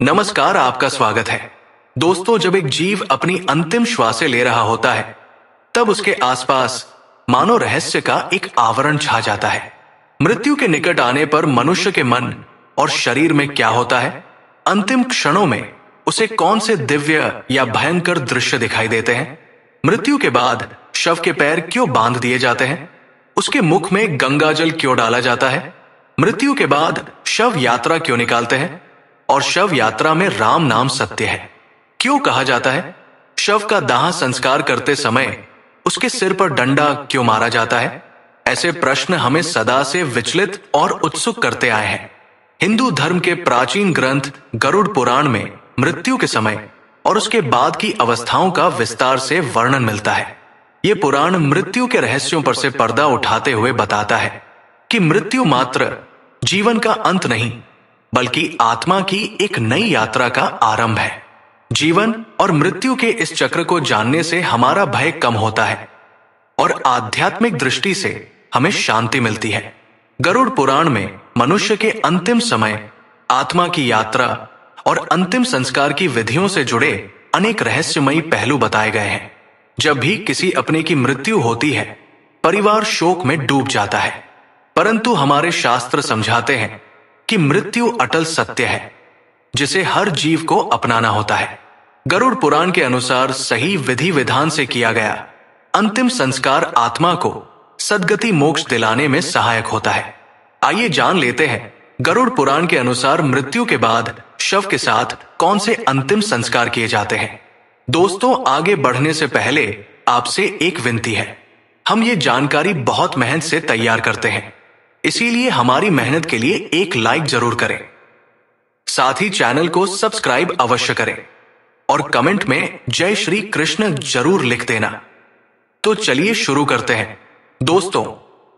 नमस्कार, आपका स्वागत है। दोस्तों, जब एक जीव अपनी अंतिम श्वासें ले रहा होता है तब उसके आसपास मानो रहस्य का एक आवरण छा जाता है। मृत्यु के निकट आने पर मनुष्य के मन और शरीर में क्या होता है, अंतिम क्षणों में उसे कौन से दिव्य या भयंकर दृश्य दिखाई देते हैं, मृत्यु के बाद शव के पैर क्यों बांध दिए जाते हैं, उसके मुख में गंगाजल क्यों डाला जाता है, मृत्यु के बाद शव यात्रा क्यों निकालते हैं और शव यात्रा में राम नाम सत्य है, क्यों कहा जाता है, शव का दाह संस्कार करते समय उसके सिर पर डंडा क्यों मारा जाता है। ऐसे प्रश्न हमें सदा से विचलित और उत्सुक करते आए हैं। हिंदू धर्म के प्राचीन ग्रंथ गरुड़ पुराण में मृत्यु के समय और उसके बाद की अवस्थाओं का विस्तार से वर्णन मिलता है। ये पुराण मृत्यु के रहस्यों पर से पर्दा उठाते हुए बताता है कि मृत्यु मात्र जीवन का अंत नहीं बल्कि आत्मा की एक नई यात्रा का आरंभ है। जीवन और मृत्यु के इस चक्र को जानने से हमारा भय कम होता है और आध्यात्मिक दृष्टि से हमें शांति मिलती है। गरुड़ पुराण में मनुष्य के अंतिम समय, आत्मा की यात्रा और अंतिम संस्कार की विधियों से जुड़े अनेक रहस्यमयी पहलू बताए गए हैं। जब भी किसी अपने की मृत्यु होती है, परिवार शोक में डूब जाता है, परंतु हमारे शास्त्र समझाते हैं कि मृत्यु अटल सत्य है जिसे हर जीव को अपनाना होता है। गरुड़ पुराण के अनुसार सही विधि विधान से किया गया अंतिम संस्कार आत्मा को सद्गति मोक्ष दिलाने में सहायक होता है। आइए जान लेते हैं गरुड़ पुराण के अनुसार मृत्यु के बाद शव के साथ कौन से अंतिम संस्कार किए जाते हैं। दोस्तों, आगे बढ़ने से पहले आपसे एक विनती है। हम ये जानकारी बहुत मेहनत से तैयार करते हैं, इसीलिए हमारी मेहनत के लिए एक लाइक जरूर करें। साथ ही चैनल को सब्सक्राइब अवश्य करें और कमेंट में जय श्री कृष्ण जरूर लिख देना। तो चलिए शुरू करते हैं। दोस्तों,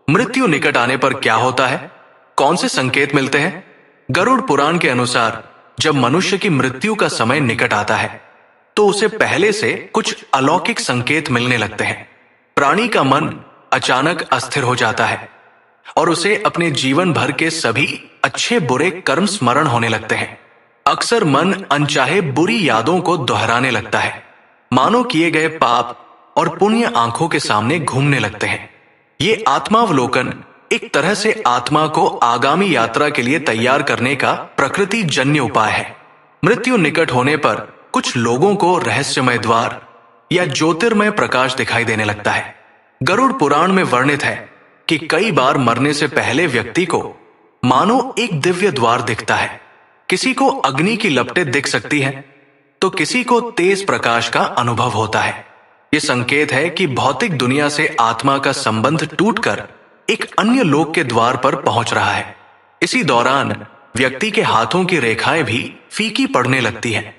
मृत्यु निकट आने पर क्या होता है, कौन से संकेत मिलते हैं। गरुड़ पुराण के अनुसार जब मनुष्य की मृत्यु का समय निकट आता है तो उसे पहले से कुछ अलौकिक संकेत मिलने लगते हैं। प्राणी का मन अचानक अस्थिर हो जाता है और उसे अपने जीवन भर के सभी अच्छे बुरे कर्म स्मरण होने लगते हैं। अक्सर मन अनचाहे बुरी यादों को दोहराने लगता है, मानो किए गए पाप और पुण्य आंखों के सामने घूमने लगते हैं। ये आत्मावलोकन एक तरह से आत्मा को आगामी यात्रा के लिए तैयार करने का प्रकृति जन्य उपाय है। मृत्यु निकट होने पर कुछ लोगों को रहस्यमय द्वार या ज्योतिर्मय प्रकाश दिखाई देने लगता है। गरुड़ पुराण में वर्णित है कि कई बार मरने से पहले व्यक्ति को मानो एक दिव्य द्वार दिखता है। किसी को अग्नि की लपटें दिख सकती हैं, तो किसी को तेज प्रकाश का अनुभव होता है। यह संकेत है कि भौतिक दुनिया से आत्मा का संबंध टूटकर एक अन्य लोक के द्वार पर पहुंच रहा है। इसी दौरान व्यक्ति के हाथों की रेखाएं भी फीकी पड़ने लगती हैं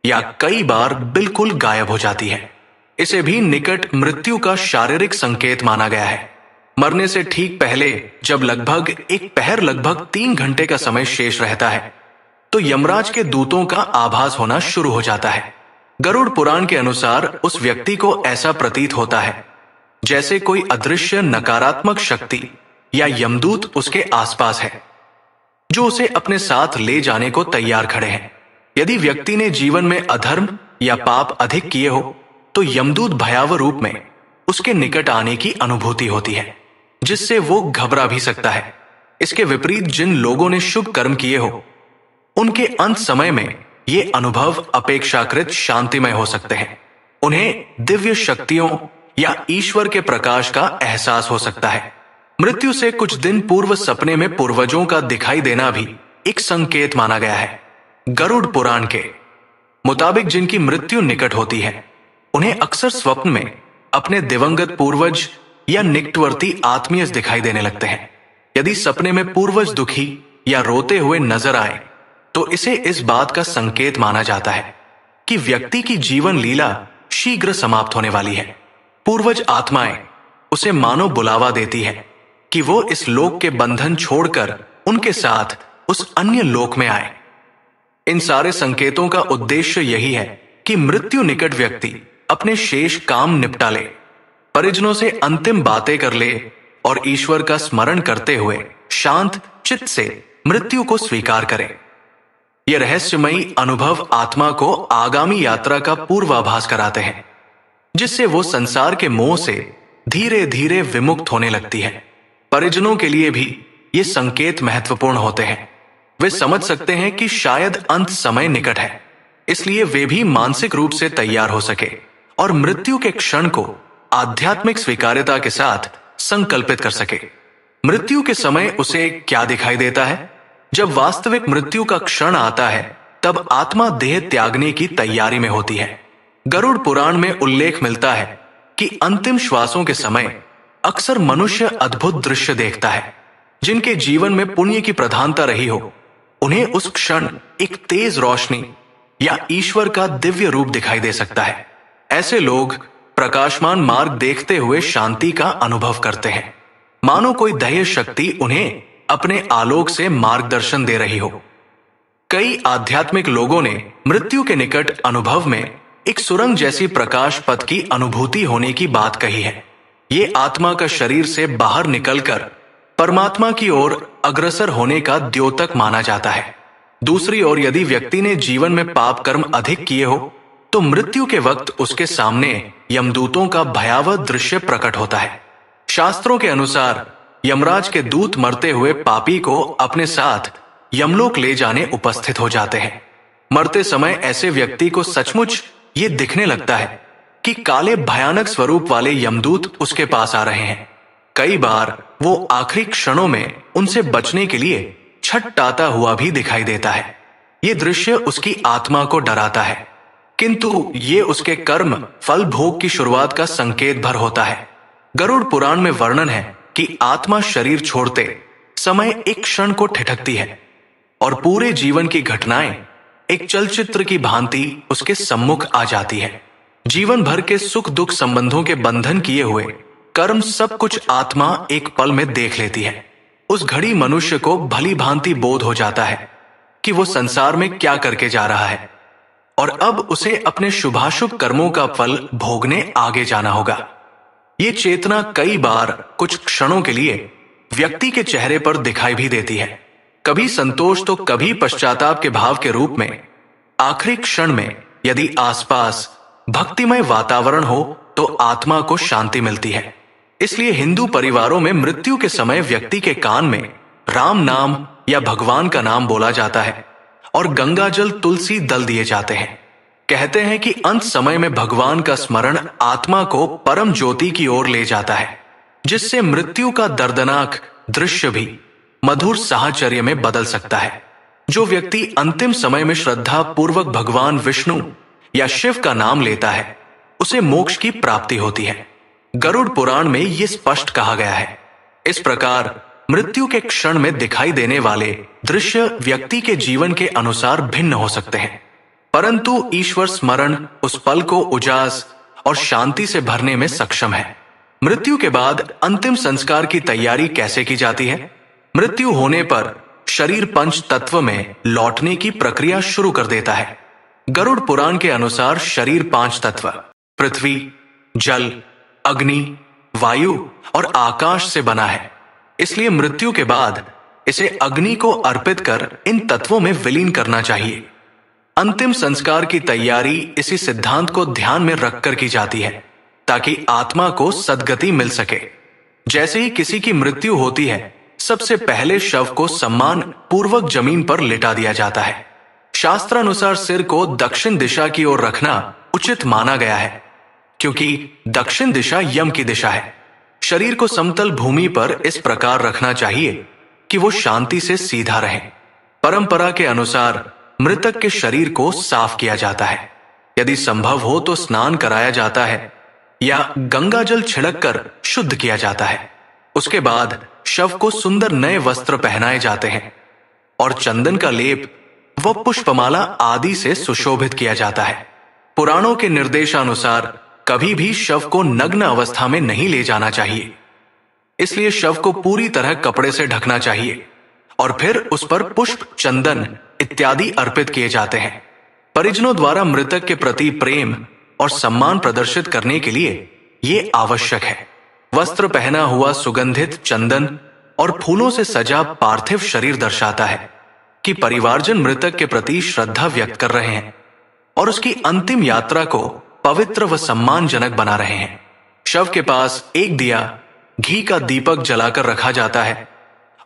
या कई बार बिल्कुल गायब हो जाती है। इसे भी निकट मृत्यु का शारीरिक संकेत माना गया है। मरने से ठीक पहले जब लगभग एक पहर लगभग 3 घंटे का समय शेष रहता है तो यमराज के दूतों का आभास होना शुरू हो जाता है। गरुड़ पुराण के अनुसार उस व्यक्ति को ऐसा प्रतीत होता है जैसे कोई अदृश्य नकारात्मक शक्ति या यमदूत उसके आसपास है, जो उसे अपने साथ ले जाने को तैयार खड़े हैं। यदि व्यक्ति ने जीवन में अधर्म या पाप अधिक किए हो तो यमदूत भयावह रूप में उसके निकट आने की अनुभूति होती है, जिससे वो घबरा भी सकता है। इसके विपरीत जिन लोगों ने शुभ कर्म किए हो उनके अंत समय में ये अनुभव अपेक्षाकृत शांतिमय हो सकते हैं। उन्हें दिव्य शक्तियों या ईश्वर के प्रकाश का एहसास हो सकता है। मृत्यु से कुछ दिन पूर्व सपने में पूर्वजों का दिखाई देना भी एक संकेत माना गया है। गरुड़ पुराण के मुताबिक जिनकी मृत्यु निकट होती है उन्हें अक्सर स्वप्न में अपने दिवंगत पूर्वज या निकटवर्ती आत्मीय दिखाई देने लगते हैं। यदि सपने में पूर्वज दुखी या रोते हुए नजर आए तो इसे इस बात का संकेत माना जाता है कि व्यक्ति की जीवन लीला शीघ्र समाप्त होने वाली है। पूर्वज आत्माएं उसे मानो बुलावा देती है कि वो इस लोक के बंधन छोड़कर उनके साथ उस अन्य लोक में आए। इन सारे संकेतों का उद्देश्य यही है कि मृत्यु निकट व्यक्ति अपने शेष काम निपटा ले, परिजनों से अंतिम बातें कर ले और ईश्वर का स्मरण करते हुए शांत चित्त से मृत्यु को स्वीकार करे। ये रहस्यमयी अनुभव आत्मा को आगामी यात्रा का पूर्वाभास कराते हैं, जिससे वो संसार के मोह से धीरे धीरे विमुक्त होने लगती है। परिजनों के लिए भी ये संकेत महत्वपूर्ण होते हैं। वे समझ सकते हैं कि शायद अंत समय निकट है, इसलिए वे भी मानसिक रूप से तैयार हो सके और मृत्यु के क्षण को आध्यात्मिक स्वीकार्यता के साथ संकल्पित कर सके। मृत्यु के समय उसे क्या दिखाई देता है? जब वास्तविक मृत्यु का क्षण आता है, तब आत्मा देह त्यागने की तैयारी में होती है। गरुड़ पुराण में उल्लेख मिलता है कि अंतिम श्वासों के समय अक्सर मनुष्य अद्भुत दृश्य देखता है। जिनके जीवन में पुण्य की प्रधानता रही हो, उन्हें उस क्षण एक तेज रोशनी या ईश्वर का दिव्य रूप दिखाई दे सकता है। ऐसे लोग प्रकाशमान मार्ग देखते हुए शांति का अनुभव करते हैं, मानो कोई दैवीय शक्ति उन्हें अपने आलोक से मार्गदर्शन दे रही हो। कई आध्यात्मिक लोगों ने मृत्यु के निकट अनुभव में एक सुरंग जैसी प्रकाश पथ की अनुभूति होने की बात कही है। ये आत्मा का शरीर से बाहर निकलकर परमात्मा की ओर अग्रसर होने का द्योतक माना जाता है। दूसरी ओर यदि व्यक्ति ने जीवन में पाप कर्म अधिक किए हो, तो मृत्यु के वक्त उसके सामने यमदूतों का भयावह दृश्य प्रकट होता है। शास्त्रों के अनुसार यमराज के दूत मरते हुए पापी को अपने साथ यमलोक ले जाने उपस्थित हो जाते हैं। मरते समय ऐसे व्यक्ति को सचमुच ये दिखने लगता है कि काले भयानक स्वरूप वाले यमदूत उसके पास आ रहे हैं। कई बार वो आखिरी क्षणों में उनसे बचने के लिए छटपटाता हुआ भी दिखाई देता है। ये दृश्य उसकी आत्मा को डराता है, किंतु ये उसके कर्म फल भोग की शुरुआत का संकेत भर होता है। गरुड़ पुराण में वर्णन है कि आत्मा शरीर छोड़ते समय एक क्षण को ठिठकती है और पूरे जीवन की घटनाएं एक चलचित्र की भांति उसके सम्मुख आ जाती है। जीवन भर के सुख दुख संबंधों के बंधन किए हुए कर्म सब कुछ आत्मा एक पल में देख लेती है। उस घड़ी मनुष्य को भली भांति बोध हो जाता है कि वो संसार में क्या करके जा रहा है और अब उसे अपने शुभाशुभ कर्मों का फल भोगने आगे जाना होगा। ये चेतना कई बार कुछ क्षणों के लिए व्यक्ति के चेहरे पर दिखाई भी देती है, कभी संतोष तो कभी पश्चाताप के भाव के रूप में। आखिरी क्षण में यदि आसपास भक्तिमय वातावरण हो तो आत्मा को शांति मिलती है। इसलिए हिंदू परिवारों में मृत्यु के समय व्यक्ति के कान में राम नाम या भगवान का नाम बोला जाता है और गंगाजल तुलसी दल दिए जाते हैं। कहते हैं कि अंत समय में भगवान का स्मरण आत्मा को परम ज्योति की ओर ले जाता है, जिससे मृत्यु का दर्दनाक दृश्य भी मधुर साहचर्य में बदल सकता है। जो व्यक्ति अंतिम समय में श्रद्धा पूर्वक भगवान विष्णु या शिव का नाम लेता है, उसे मोक्ष की प्राप्ति होती है। गरुड़ पुराण में ये स्पष्ट कहा गया है। इस प्रकार मृत्यु के क्षण में दिखाई देने वाले दृश्य व्यक्ति के जीवन के अनुसार भिन्न हो सकते हैं, परंतु ईश्वर स्मरण उस पल को उजास और शांति से भरने में सक्षम है। मृत्यु के बाद अंतिम संस्कार की तैयारी कैसे की जाती है? मृत्यु होने पर शरीर पंच तत्व में लौटने की प्रक्रिया शुरू कर देता है। गरुड़ पुराण के अनुसार शरीर 5 तत्व पृथ्वी, जल, अग्नि, वायु और आकाश से बना है। इसलिए मृत्यु के बाद इसे अग्नि को अर्पित कर इन तत्वों में विलीन करना चाहिए। अंतिम संस्कार की तैयारी इसी सिद्धांत को ध्यान में रखकर की जाती है, ताकि आत्मा को सद्गति मिल सके। जैसे ही किसी की मृत्यु होती है, सबसे पहले शव को सम्मान पूर्वक जमीन पर लिटा दिया जाता है। शास्त्रानुसार सिर को दक्षिण दिशा की ओर रखना उचित माना गया है, क्योंकि दक्षिण दिशा यम की दिशा है। शरीर को समतल भूमि पर इस प्रकार रखना चाहिए कि वो शांति से सीधा रहे। परंपरा के अनुसार मृतक के शरीर को साफ किया जाता है। यदि संभव हो तो स्नान कराया जाता है या गंगाजल छिड़ककर शुद्ध किया जाता है। उसके बाद शव को सुंदर नए वस्त्र पहनाए जाते हैं और चंदन का लेप व पुष्पमाला आदि से सुशोभित किया जाता है। पुराणों के निर्देशानुसार कभी भी शव को नग्न अवस्था में नहीं ले जाना चाहिए, इसलिए शव को पूरी तरह कपड़े से ढकना चाहिए और फिर उस पर पुष्प, चंदन इत्यादि अर्पित किए जाते हैं। परिजनों द्वारा मृतक के प्रति प्रेम और सम्मान प्रदर्शित करने के लिए ये आवश्यक है। वस्त्र पहना हुआ सुगंधित चंदन और फूलों से सजा पार्थिव शरीर दर्शाता है कि परिवारजन मृतक के प्रति श्रद्धा व्यक्त कर रहे हैं और उसकी अंतिम यात्रा को पवित्र व सम्मानजनक बना रहे हैं। शव के पास एक दिया घी का दीपक जलाकर रखा जाता है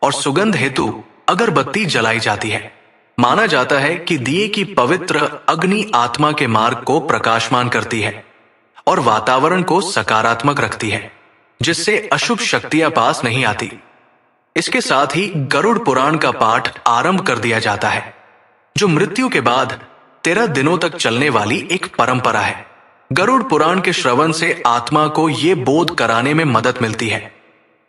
और सुगंध हेतु अगरबत्ती जलाई जाती है। माना जाता है कि दिए की पवित्र अग्नि आत्मा के मार्ग को प्रकाशमान करती है और वातावरण को सकारात्मक रखती है, जिससे अशुभ शक्तियां पास नहीं आती। इसके साथ ही गरुड़ पुराण का पाठ आरंभ कर दिया जाता है, जो मृत्यु के बाद 13 दिनों तक चलने वाली एक परंपरा है। गरुड़ पुराण के श्रवण से आत्मा को ये बोध कराने में मदद मिलती है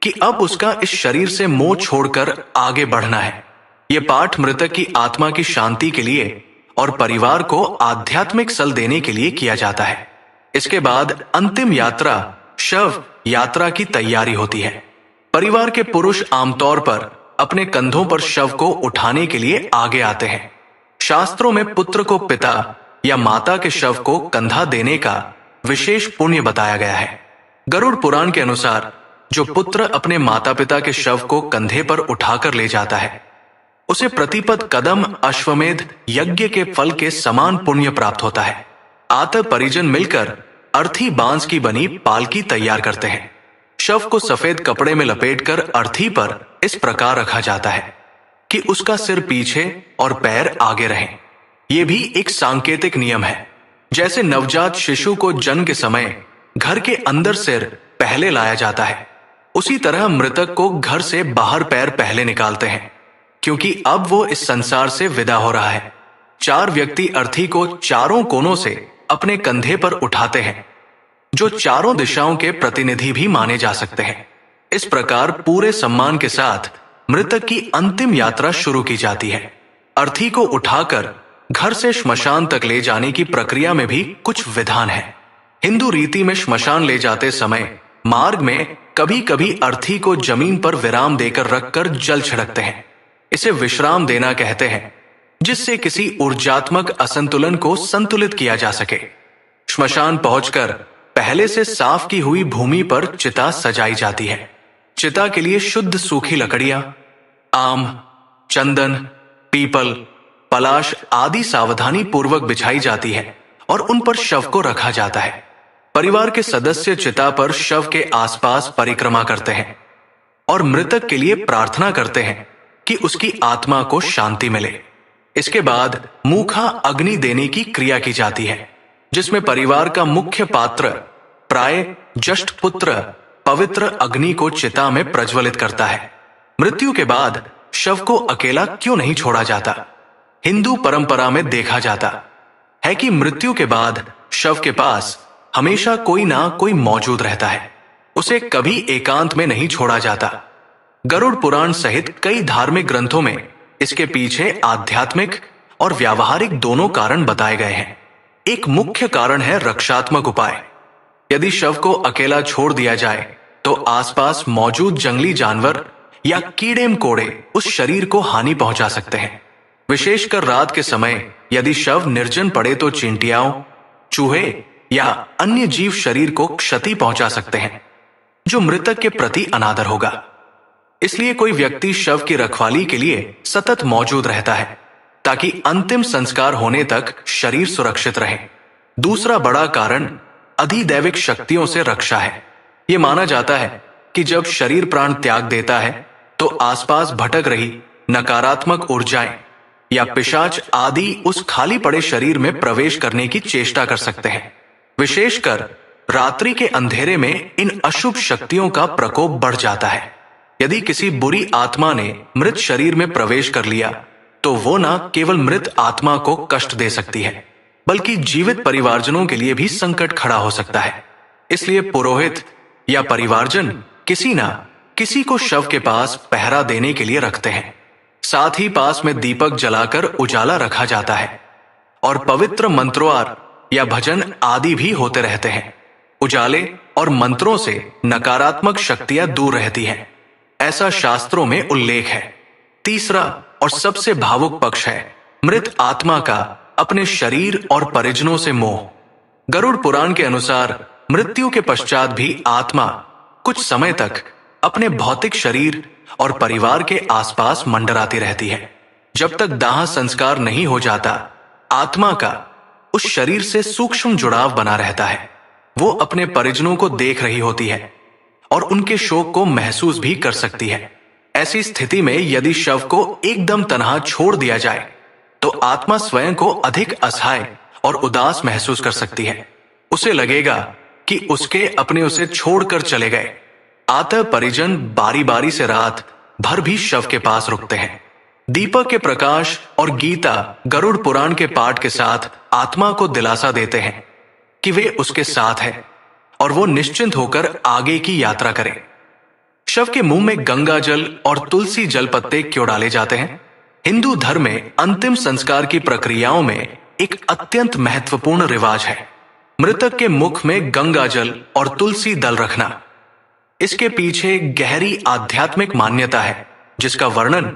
कि अब उसका इस शरीर से मोह छोड़कर आगे बढ़ना है। ये पाठ मृतक की आत्मा की शांति के लिए और परिवार को आध्यात्मिक सल देने के लिए किया जाता है। इसके बाद अंतिम यात्रा शव यात्रा की तैयारी होती है। परिवार के पुरुष आमतौर पर अपने कंधों पर शव को उठाने के लिए आगे आते हैं। शास्त्रों में पुत्र को पिता या माता के शव को कंधा देने का विशेष पुण्य बताया गया है। गरुड़ पुराण के अनुसार जो पुत्र अपने माता पिता के शव को कंधे पर उठाकर ले जाता है, उसे प्रतिपद कदम अश्वमेध यज्ञ के फल के समान पुण्य प्राप्त होता है। आत परिजन मिलकर अर्थी बांस की बनी पालकी तैयार करते हैं। शव को सफेद कपड़े में लपेटकर अर्थी पर इस प्रकार रखा जाता है कि उसका सिर पीछे और पैर आगे रहें। यह भी एक सांकेतिक नियम है। जैसे नवजात शिशु को जन्म के समय घर के अंदर सिर पहले लाया जाता है, उसी तरह मृतक को घर से बाहर पैर पहले निकालते हैं, क्योंकि अब वो इस संसार से विदा हो रहा है। 4 व्यक्ति अर्थी को चारों कोनों से अपने कंधे पर उठाते हैं, जो चारों दिशाओं के प्रतिनिधि भी माने जा सकते हैं। इस प्रकार पूरे सम्मान के साथ मृतक की अंतिम यात्रा शुरू की जाती है। अर्थी को उठाकर घर से श्मशान तक ले जाने की प्रक्रिया में भी कुछ विधान है। हिंदू रीति में श्मशान ले जाते समय मार्ग में कभी कभी अर्थी को जमीन पर विराम देकर रखकर जल छिड़कते हैं। इसे विश्राम देना कहते हैं, जिससे किसी ऊर्जात्मक असंतुलन को संतुलित किया जा सके। श्मशान पहुंचकर पहले से साफ की हुई भूमि पर चिता सजाई जाती है। चिता के लिए शुद्ध सूखी लकड़ियां, आम, चंदन, पीपल, पलाश आदि सावधानी पूर्वक बिछाई जाती है और उन पर शव को रखा जाता है। परिवार के सदस्य चिता पर शव के आसपास परिक्रमा करते हैं और मृतक के लिए प्रार्थना करते हैं कि उसकी आत्मा को शांति मिले। इसके बाद मूखा अग्नि देने की क्रिया की जाती है, जिसमें परिवार का मुख्य पात्र प्राय ज्येष्ठ पुत्र पवित्र अग्नि को चिता में प्रज्वलित करता है। मृत्यु के बाद शव को अकेला क्यों नहीं छोड़ा जाता? हिंदू परंपरा में देखा जाता है कि मृत्यु के बाद शव के पास हमेशा कोई ना कोई मौजूद रहता है। उसे कभी एकांत में नहीं छोड़ा जाता। गरुड़ पुराण सहित कई धार्मिक ग्रंथों में इसके पीछे आध्यात्मिक और व्यावहारिक दोनों कारण बताए गए हैं। एक मुख्य कारण है रक्षात्मक उपाय। यदि शव को अकेला छोड़ दिया जाए तो आसपास मौजूद जंगली जानवर या कीड़े मकोड़े उस शरीर को हानि पहुंचा सकते हैं। विशेषकर रात के समय यदि शव निर्जन पड़े तो चींटियाओं, चूहे या अन्य जीव शरीर को क्षति पहुंचा सकते हैं, जो मृतक के प्रति अनादर होगा। इसलिए कोई व्यक्ति शव की रखवाली के लिए सतत मौजूद रहता है, ताकि अंतिम संस्कार होने तक शरीर सुरक्षित रहे। दूसरा बड़ा कारण अधिदैविक शक्तियों से रक्षा है। यह माना जाता है कि जब शरीर प्राण त्याग देता है तो आसपास भटक रही नकारात्मक ऊर्जाएं या पिशाच आदि उस खाली पड़े शरीर में प्रवेश करने की चेष्टा कर सकते हैं। विशेषकर रात्रि के अंधेरे में इन अशुभ शक्तियों का प्रकोप बढ़ जाता है। यदि किसी बुरी आत्मा ने मृत शरीर में प्रवेश कर लिया तो वो न केवल मृत आत्मा को कष्ट दे सकती है, बल्कि जीवित परिवारजनों के लिए भी संकट खड़ा हो सकता है। इसलिए पुरोहित या परिवारजन किसी न किसी को शव के पास पहरा देने के लिए रखते हैं। साथ ही पास में दीपक जलाकर उजाला रखा जाता है और पवित्र मंत्रोच्चार या भजन आदि भी होते रहते हैं। उजाले और मंत्रों से नकारात्मक शक्तियां दूर रहती हैं, ऐसा शास्त्रों में उल्लेख है। तीसरा और सबसे भावुक पक्ष है मृत आत्मा का अपने शरीर और परिजनों से मोह। गरुड़ पुराण के अनुसार मृत्यु के पश्चात भी आत्मा कुछ समय तक अपने भौतिक शरीर और परिवार के आसपास मंडराती रहती है। जब तक दाह संस्कार नहीं हो जाता, आत्मा का उस शरीर से सूक्ष्म जुड़ाव बना रहता है। वो अपने परिजनों को देख रही होती है और उनके शोक को महसूस भी कर सकती है। ऐसी स्थिति में यदि शव को एकदम तन्हा छोड़ दिया जाए तो आत्मा स्वयं को अधिक असहाय और उदास महसूस कर सकती है। उसे लगेगा कि उसके अपने उसे छोड़कर चले गए। अतः परिजन बारी बारी से रात भर भी शव के पास रुकते हैं। दीपक के प्रकाश और गीता गरुड़ पुराण के पाठ के साथ आत्मा को दिलासा देते हैं कि वे उसके साथ है और वो निश्चिंत होकर आगे की यात्रा करे। शव के मुंह में गंगा जल और तुलसी जल पत्ते क्यों डाले जाते हैं? हिंदू धर्म में अंतिम संस्कार की प्रक्रियाओं में एक अत्यंत महत्वपूर्ण रिवाज है मृतक के मुख में गंगा जल और तुलसी दल रखना। इसके पीछे गहरी आध्यात्मिक मान्यता है जिसका वर्णन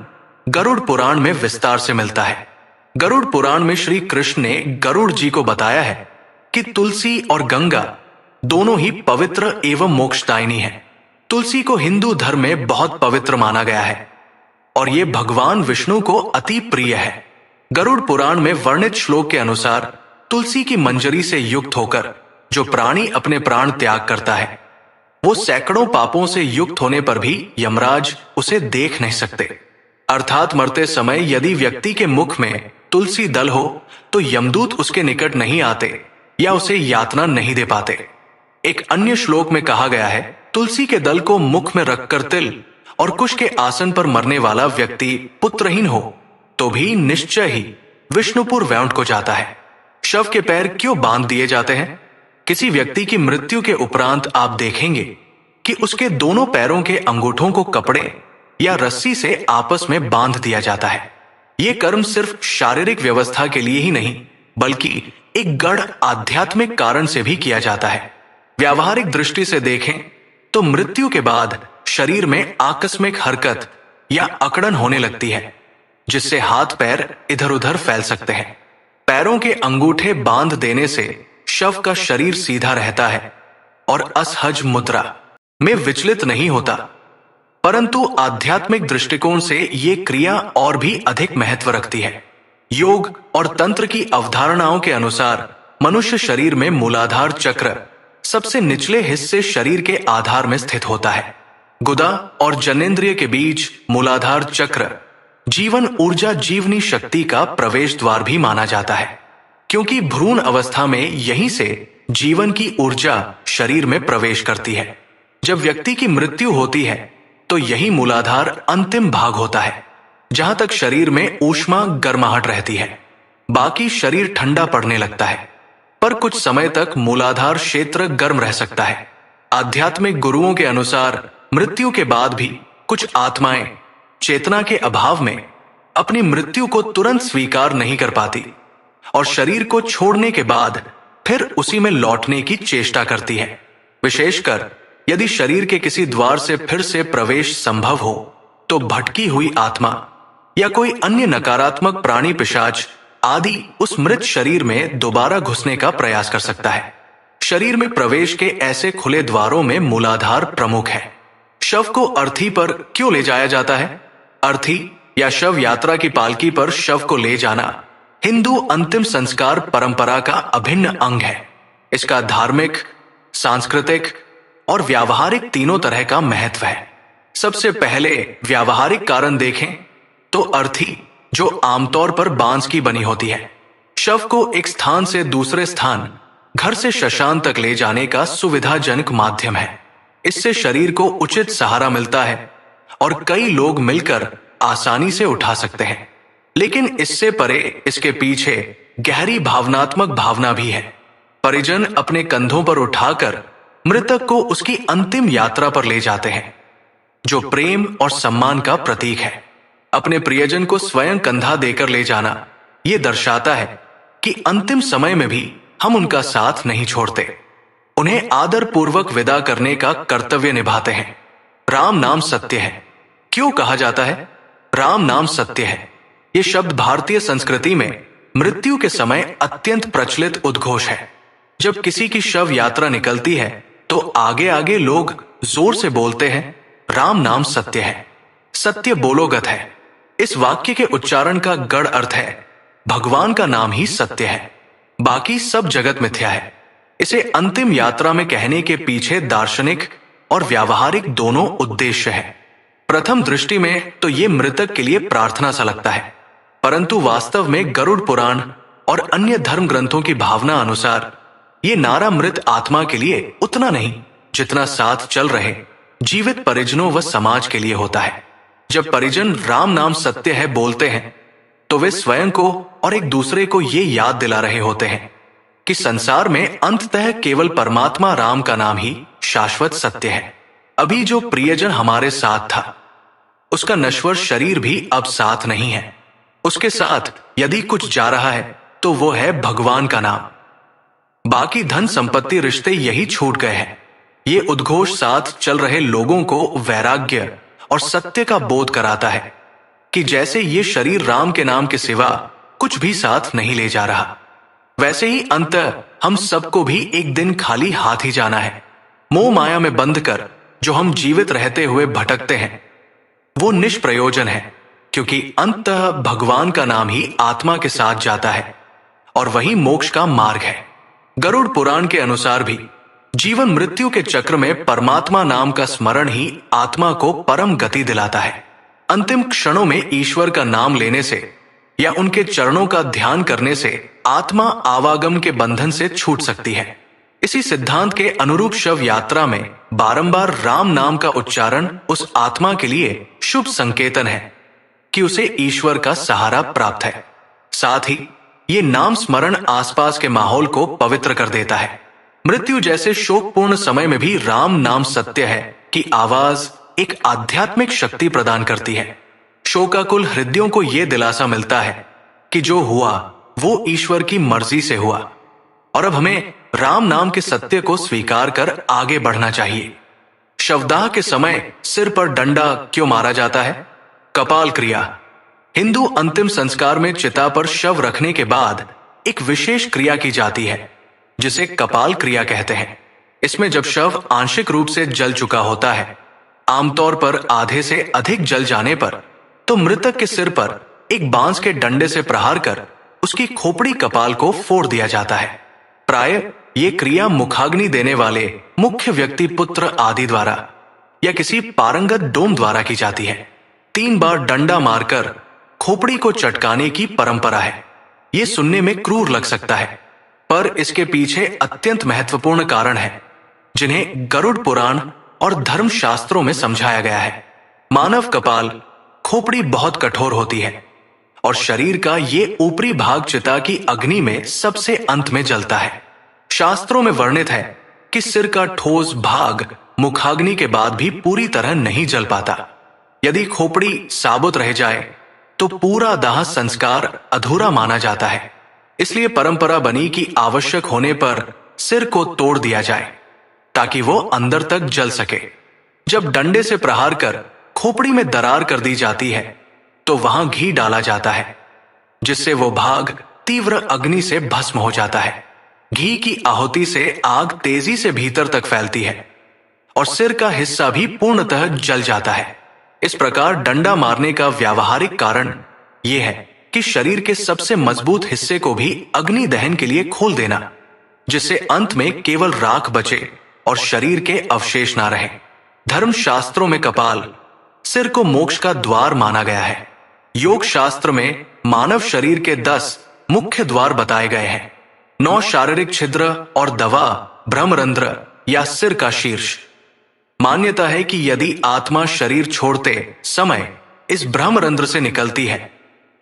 गरुड़ पुराण में विस्तार से मिलता है। गरुड़ पुराण में श्री कृष्ण ने गरुड़ जी को बताया है कि तुलसी और गंगा दोनों ही पवित्र एवं मोक्षदायिनी है। तुलसी को हिंदू धर्म में बहुत पवित्र माना गया है और ये भगवान विष्णु को अति प्रिय है। गरुड़ पुराण में वर्णित श्लोक के अनुसार तुलसी की मंजरी से युक्त होकर जो प्राणी अपने प्राण त्याग करता है वो सैकड़ों पापों से युक्त होने पर भी यमराज उसे देख नहीं सकते। अर्थात मरते समय यदि व्यक्ति के मुख में तुलसी दल हो तो यमदूत उसके निकट नहीं आते या उसे यातना नहीं दे पाते। एक अन्य श्लोक में कहा गया है, तुलसी के दल को मुख में रखकर तिल और कुश के आसन पर मरने वाला व्यक्ति पुत्रहीन हो तो भी निश्चय ही विष्णुपुर वैकुंठ को जाता है। शव के पैर क्यों बांध दिए जाते हैं? किसी व्यक्ति की मृत्यु के उपरांत आप देखेंगे कि उसके दोनों पैरों के अंगूठों को कपड़े या रस्सी से आपस में बांध दिया जाता है। ये कर्म सिर्फ शारीरिक व्यवस्था के लिए ही नहीं बल्कि एक गढ़ आध्यात्मिक कारण से भी किया जाता है। व्यावहारिक दृष्टि से देखें तो मृत्यु के बाद शरीर में आकस्मिक हरकत या अकड़न होने लगती है जिससे हाथ पैर इधर उधर फैल सकते हैं। पैरों के अंगूठे बांध देने से शव का शरीर सीधा रहता है और असहज मुद्रा में विचलित नहीं होता, परंतु आध्यात्मिक दृष्टिकोण से ये क्रिया और भी अधिक महत्व रखती है। योग और तंत्र की अवधारणाओं के अनुसार मनुष्य शरीर में मूलाधार चक्र सबसे निचले हिस्से शरीर के आधार में स्थित होता है। गुदा और जनेंद्रिय के बीच मूलाधार चक्र जीवन ऊर्जा जीवनी शक्ति का प्रवेश द्वार भी माना जाता है क्योंकि भ्रूण अवस्था में यहीं से जीवन की ऊर्जा शरीर में प्रवेश करती है। जब व्यक्ति की मृत्यु होती है तो यही मूलाधार अंतिम भाग होता है जहां तक शरीर में ऊष्मा गर्माहट रहती है। बाकी शरीर ठंडा पड़ने लगता है पर कुछ समय तक मूलाधार क्षेत्र गर्म रह सकता है। आध्यात्मिक गुरुओं के अनुसार मृत्यु के बाद भी कुछ आत्माएं चेतना के अभाव में अपनी मृत्यु को तुरंत स्वीकार नहीं कर पाती और शरीर को छोड़ने के बाद फिर उसी में लौटने की चेष्टा करती है। विशेषकर यदि शरीर के किसी द्वार से फिर से प्रवेश संभव हो तो भटकी हुई आत्मा या कोई अन्य नकारात्मक प्राणी पिशाच आदि उस मृत शरीर में दोबारा घुसने का प्रयास कर सकता है। शरीर में प्रवेश के ऐसे खुले द्वारों में मूलाधार प्रमुख है। शव को अर्थी पर क्यों ले जाया जाता है? अर्थी या शव यात्रा की पालकी पर शव को ले जाना हिंदू अंतिम संस्कार परंपरा का अभिन्न अंग है। इसका धार्मिक, सांस्कृतिक और व्यावहारिक तीनों तरह का महत्व है। सबसे पहले व्यावहारिक कारण देखें तो अर्थी जो आमतौर पर बांस की बनी होती है, शव को एक स्थान से दूसरे स्थान, घर से श्मशान तक ले जाने का सुविधाजनक माध्यम है। इससे शरीर को उचित सहारा मिलता है और कई लोग मिलकर आसानी से उठा सकते हैं। लेकिन इससे परे इसके पीछे गहरी भावनात्मक भावना भी है। परिजन अपने कंधों पर उठाकर मृतक को उसकी अंतिम यात्रा पर ले जाते हैं जो प्रेम और सम्मान का प्रतीक है। अपने प्रियजन को स्वयं कंधा देकर ले जाना यह दर्शाता है कि अंतिम समय में भी हम उनका साथ नहीं छोड़ते, उन्हें आदर पूर्वक विदा करने का कर्तव्य निभाते हैं। राम नाम सत्य है। क्यों कहा जाता है राम नाम सत्य है? ये शब्द भारतीय संस्कृति में मृत्यु के समय अत्यंत प्रचलित उद्घोष है। जब किसी की शव यात्रा निकलती है तो आगे आगे लोग जोर से बोलते हैं, राम नाम सत्य है, सत्य बोलोगत है। इस वाक्य के उच्चारण का गढ़ अर्थ है, भगवान का नाम ही सत्य है, बाकी सब जगत मिथ्या है। इसे अंतिम यात्रा में कहने के पीछे दार्शनिक और व्यावहारिक दोनों उद्देश्य है। प्रथम दृष्टि में तो ये मृतक के लिए प्रार्थना सा लगता है, परंतु वास्तव में गरुड़ पुराण और अन्य धर्म ग्रंथों की भावना अनुसार ये नारा मृत आत्मा के लिए उतना नहीं जितना साथ चल रहे जीवित परिजनों व समाज के लिए होता है। जब परिजन राम नाम सत्य है बोलते हैं तो वे स्वयं को और एक दूसरे को ये याद दिला रहे होते हैं कि संसार में अंततः केवल परमात्मा राम का नाम ही शाश्वत सत्य है। अभी जो प्रियजन हमारे साथ था उसका नश्वर शरीर भी अब साथ नहीं है। उसके साथ यदि कुछ जा रहा है तो वो है भगवान का नाम। बाकी धन संपत्ति रिश्ते यही छूट गए हैं। ये उद्घोष साथ चल रहे लोगों को वैराग्य और सत्य का बोध कराता है कि जैसे ये शरीर राम के नाम के सिवा कुछ भी साथ नहीं ले जा रहा, वैसे ही अंत हम सबको भी एक दिन खाली हाथ ही जाना है। मोह माया में बंध कर जो हम जीवित रहते हुए भटकते हैं वो निष्प्रयोजन है, क्योंकि अंततः भगवान का नाम ही आत्मा के साथ जाता है और वही मोक्ष का मार्ग है। गरुड़ पुराण के अनुसार भी जीवन मृत्यु के चक्र में परमात्मा नाम का स्मरण ही आत्मा को परम गति दिलाता है। अंतिम क्षणों में ईश्वर का नाम लेने से या उनके चरणों का ध्यान करने से आत्मा आवागम के बंधन से छूट सकती है। इसी सिद्धांत के अनुरूप शव यात्रा में बारंबार राम नाम का उच्चारण उस आत्मा के लिए शुभ संकेतन है कि उसे ईश्वर का सहारा प्राप्त है। साथ ही ये नाम स्मरण आसपास के माहौल को पवित्र कर देता है। मृत्यु जैसे शोकपूर्ण समय में भी राम नाम सत्य है कि आवाज एक आध्यात्मिक शक्ति प्रदान करती है। शोकाकुल हृदयों को यह दिलासा मिलता है कि जो हुआ वो ईश्वर की मर्जी से हुआ और अब हमें राम नाम के सत्य को स्वीकार कर आगे बढ़ना चाहिए। शवदाह के समय सिर पर डंडा क्यों मारा जाता है? कपाल क्रिया। हिंदू अंतिम संस्कार में चिता पर शव रखने के बाद एक विशेष क्रिया की जाती है जिसे कपाल क्रिया कहते हैं। इसमें जब शव आंशिक रूप से जल चुका होता है, आमतौर पर आधे से अधिक जल जाने पर, तो मृतक के सिर पर एक बांस के डंडे से प्रहार कर उसकी खोपड़ी कपाल को फोड़ दिया जाता है। प्राय ये क्रिया मुखाग्नि देने वाले मुख्य व्यक्ति पुत्र आदि द्वारा या किसी पारंगत डोम द्वारा की जाती है। 3 बार डंडा मारकर खोपड़ी को चटकाने की परंपरा है। ये सुनने में क्रूर लग सकता है, पर इसके पीछे अत्यंत महत्वपूर्ण कारण है जिन्हें गरुड़ पुराण और धर्म शास्त्रों में समझाया गया है। मानव कपाल खोपड़ी बहुत कठोर होती है और शरीर का ये ऊपरी भाग चिता की अग्नि में सबसे अंत में जलता है। शास्त्रों में वर्णित है कि सिर का ठोस भाग मुखाग्नि के बाद भी पूरी तरह नहीं जल पाता। यदि खोपड़ी साबुत रह जाए तो पूरा दाह संस्कार अधूरा माना जाता है। इसलिए परंपरा बनी कि आवश्यक होने पर सिर को तोड़ दिया जाए ताकि वो अंदर तक जल सके। जब डंडे से प्रहार कर खोपड़ी में दरार कर दी जाती है तो वहां घी डाला जाता है जिससे वो भाग तीव्र अग्नि से भस्म हो जाता है। घी की आहुति से आग तेजी से भीतर तक फैलती है और सिर का हिस्सा भी पूर्णतः जल जाता है। इस प्रकार डंडा मारने का व्यावहारिक कारण यह है कि शरीर के सबसे मजबूत हिस्से को भी अग्नि दहन के लिए खोल देना, जिससे अंत में केवल राख बचे और शरीर के अवशेष ना रहे। धर्म शास्त्रों में कपाल सिर को मोक्ष का द्वार माना गया है। योग शास्त्र में मानव शरीर के 10 मुख्य द्वार बताए गए हैं। 9 शारीरिक छिद्र और दवा ब्रह्मरंध्र या सिर का शीर्ष। मान्यता है कि यदि आत्मा शरीर छोड़ते समय इस ब्रह्मरंध्र से निकलती है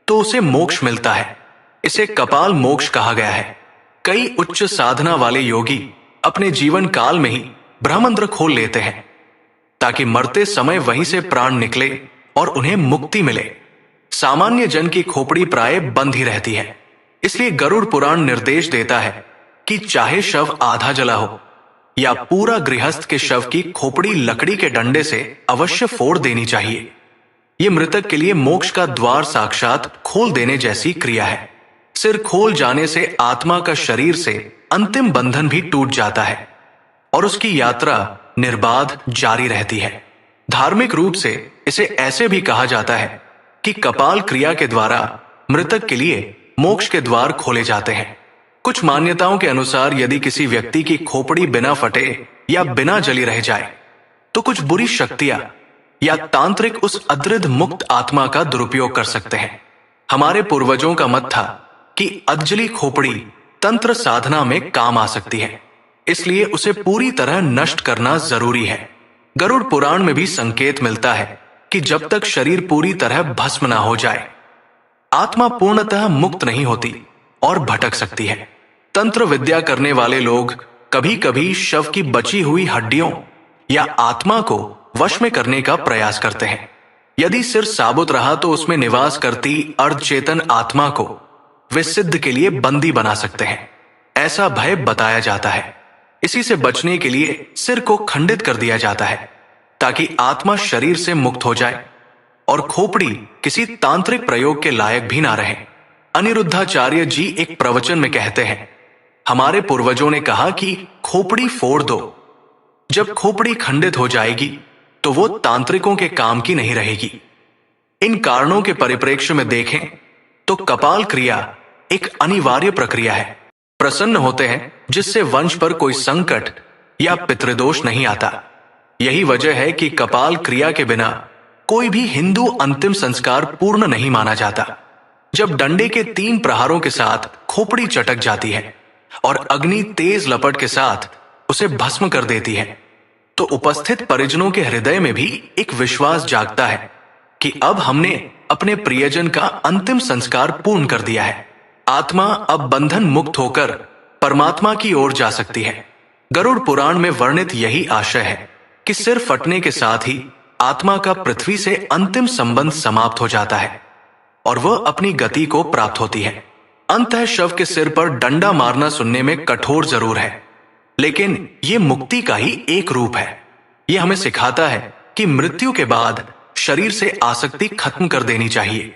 तो उसे मोक्ष मिलता है। इसे कपाल मोक्ष कहा गया है। कई उच्च साधना वाले योगी अपने जीवन काल में ही ब्रह्मरंध्र खोल लेते हैं ताकि मरते समय वहीं से प्राण निकले और उन्हें मुक्ति मिले। सामान्य जन की खोपड़ी प्राय बंद ही रहती है। इसलिए गरुड़ पुराण निर्देश देता है कि चाहे शव आधा जला हो या पूरा गृहस्थ के शव की खोपड़ी लकड़ी के डंडे से अवश्य फोड़ देनी चाहिए। ये मृतक के लिए मोक्ष का द्वार साक्षात खोल देने जैसी क्रिया है। सिर खोल जाने से आत्मा का शरीर से अंतिम बंधन भी टूट जाता है और उसकी यात्रा निर्बाध जारी रहती है। धार्मिक रूप से इसे ऐसे भी कहा जाता है कि कपाल क्रिया के द्वारा मृतक के लिए मोक्ष के द्वार खोले जाते हैं। कुछ मान्यताओं के अनुसार यदि किसी व्यक्ति की खोपड़ी बिना फटे या बिना जली रह जाए तो कुछ बुरी शक्तियां या तांत्रिक उस अदृढ़ मुक्त आत्मा का दुरुपयोग कर सकते हैं। हमारे पूर्वजों का मत था कि अधजली खोपड़ी तंत्र साधना में काम आ सकती है, इसलिए उसे पूरी तरह नष्ट करना जरूरी है। गरुड़ पुराण में भी संकेत मिलता है कि जब तक शरीर पूरी तरह भस्म ना हो जाए आत्मा पूर्णतः मुक्त नहीं होती और भटक सकती है। तंत्र विद्या करने वाले लोग कभी कभी शव की बची हुई हड्डियों या आत्मा को वश में करने का प्रयास करते हैं। यदि सिर साबुत रहा तो उसमें निवास करती अर्धचेतन आत्मा को वे सिद्ध के लिए बंदी बना सकते हैं, ऐसा भय बताया जाता है। इसी से बचने के लिए सिर को खंडित कर दिया जाता है ताकि आत्मा शरीर से मुक्त हो जाए और खोपड़ी किसी तांत्रिक प्रयोग के लायक भी ना रहे। अनिरुद्धाचार्य जी एक प्रवचन में कहते हैं, हमारे पूर्वजों ने कहा कि खोपड़ी फोड़ दो। जब खोपड़ी खंडित हो जाएगी तो वो तांत्रिकों के काम की नहीं रहेगी। इन कारणों के परिप्रेक्ष्य में देखें तो कपाल क्रिया एक अनिवार्य प्रक्रिया है। प्रसन्न होते हैं जिससे वंश पर कोई संकट या पितृदोष नहीं आता। यही वजह है कि कपाल क्रिया के बिना कोई भी हिंदू अंतिम संस्कार पूर्ण नहीं माना जाता। जब डंडे के 3 प्रहारों के साथ खोपड़ी चटक जाती है और अग्नि तेज लपट के साथ उसे भस्म कर देती है तो उपस्थित परिजनों के हृदय में भी एक विश्वास जागता है कि अब हमने अपने प्रियजन का अंतिम संस्कार पूर्ण कर दिया है। आत्मा अब बंधन मुक्त होकर परमात्मा की ओर जा सकती है। गरुड़ पुराण में वर्णित यही आशय है कि सिर फटने के साथ ही आत्मा का पृथ्वी से अंतिम संबंध समाप्त हो जाता है और वह अपनी गति को प्राप्त होती है। अंततः शव के सिर पर डंडा मारना सुनने में कठोर जरूर है, लेकिन यह मुक्ति का ही एक रूप है। यह हमें सिखाता है कि मृत्यु के बाद शरीर से आसक्ति खत्म कर देनी चाहिए।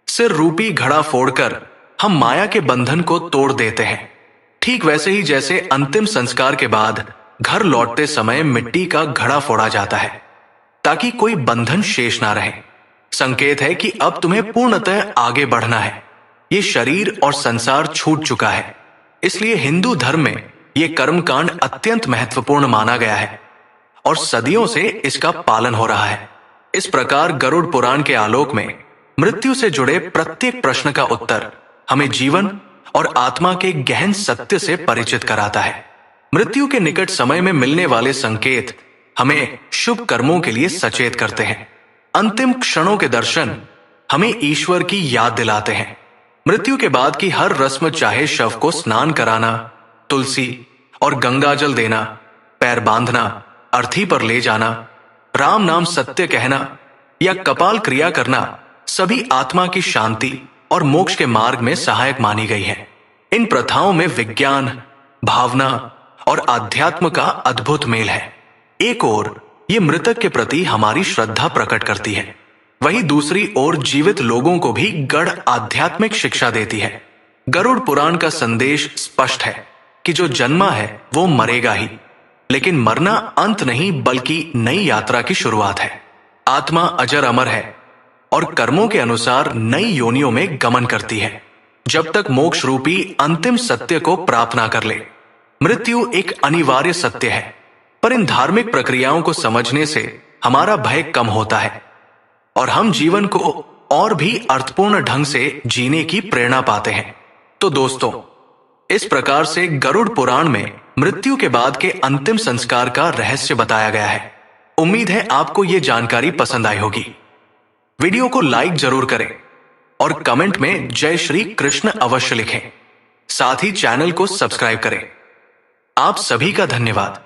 सिर रूपी घड़ा फोड़कर हम माया के बंधन को तोड़ देते हैं, ठीक वैसे ही जैसे अंतिम संस्कार के बाद घर लौटते समय मिट्टी का घड़ा फोड़ा जाता है ताकि कोई बंधन शेष ना रहे। संकेत है कि अब तुम्हें पूर्णतः आगे बढ़ना है। ये शरीर और संसार छूट चुका है। इसलिए हिंदू धर्म में यह कर्मकांड अत्यंत महत्वपूर्ण माना गया है और सदियों से इसका पालन हो रहा है। इस प्रकार गरुड़ पुराण के आलोक में मृत्यु से जुड़े प्रत्येक प्रश्न का उत्तर हमें जीवन और आत्मा के गहन सत्य से परिचित कराता है। मृत्यु के निकट समय में मिलने वाले संकेत हमें शुभ कर्मों के लिए सचेत करते हैं। अंतिम क्षणों के दर्शन हमें ईश्वर की याद दिलाते हैं। मृत्यु के बाद की हर रस्म, चाहे शव को स्नान कराना, तुलसी और गंगाजल देना, पैर बांधना, अर्थी पर ले जाना, राम नाम सत्य कहना या कपाल क्रिया करना, सभी आत्मा की शांति और मोक्ष के मार्ग में सहायक मानी गई है। इन प्रथाओं में विज्ञान, भावना और आध्यात्म का अद्भुत मेल है। एक ओर ये मृतक के प्रति हमारी श्रद्धा प्रकट करती है, वहीं दूसरी ओर जीवित लोगों को भी गढ़ आध्यात्मिक शिक्षा देती है। गरुड़ पुराण का संदेश स्पष्ट है कि जो जन्मा है वो मरेगा ही, लेकिन मरना अंत नहीं बल्कि नई यात्रा की शुरुआत है। आत्मा अजर अमर है और कर्मों के अनुसार नई योनियों में गमन करती है जब तक मोक्ष रूपी अंतिम सत्य को प्राप्त ना कर ले। मृत्यु एक अनिवार्य सत्य है, पर इन धार्मिक प्रक्रियाओं को समझने से हमारा भय कम होता है और हम जीवन को और भी अर्थपूर्ण ढंग से जीने की प्रेरणा पाते हैं। तो दोस्तों, इस प्रकार से गरुड़ पुराण में मृत्यु के बाद के अंतिम संस्कार का रहस्य बताया गया है। उम्मीद है आपको यह जानकारी पसंद आई होगी। वीडियो को लाइक जरूर करें और कमेंट में जय श्री कृष्ण अवश्य लिखें। साथ ही चैनल को सब्सक्राइब करें। आप सभी का धन्यवाद।